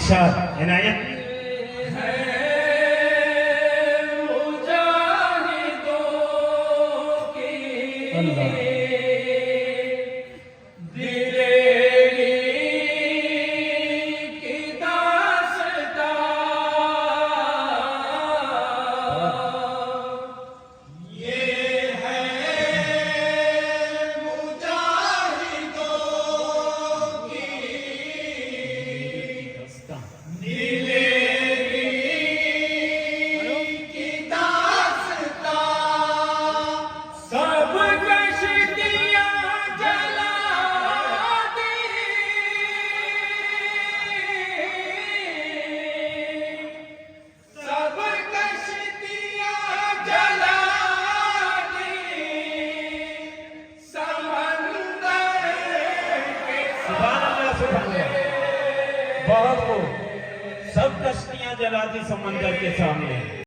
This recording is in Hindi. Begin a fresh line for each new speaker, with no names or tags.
इरशाद इनायत अल्लाह बहुत खूब, सब कश्तियां जला दी समंदर के सामने।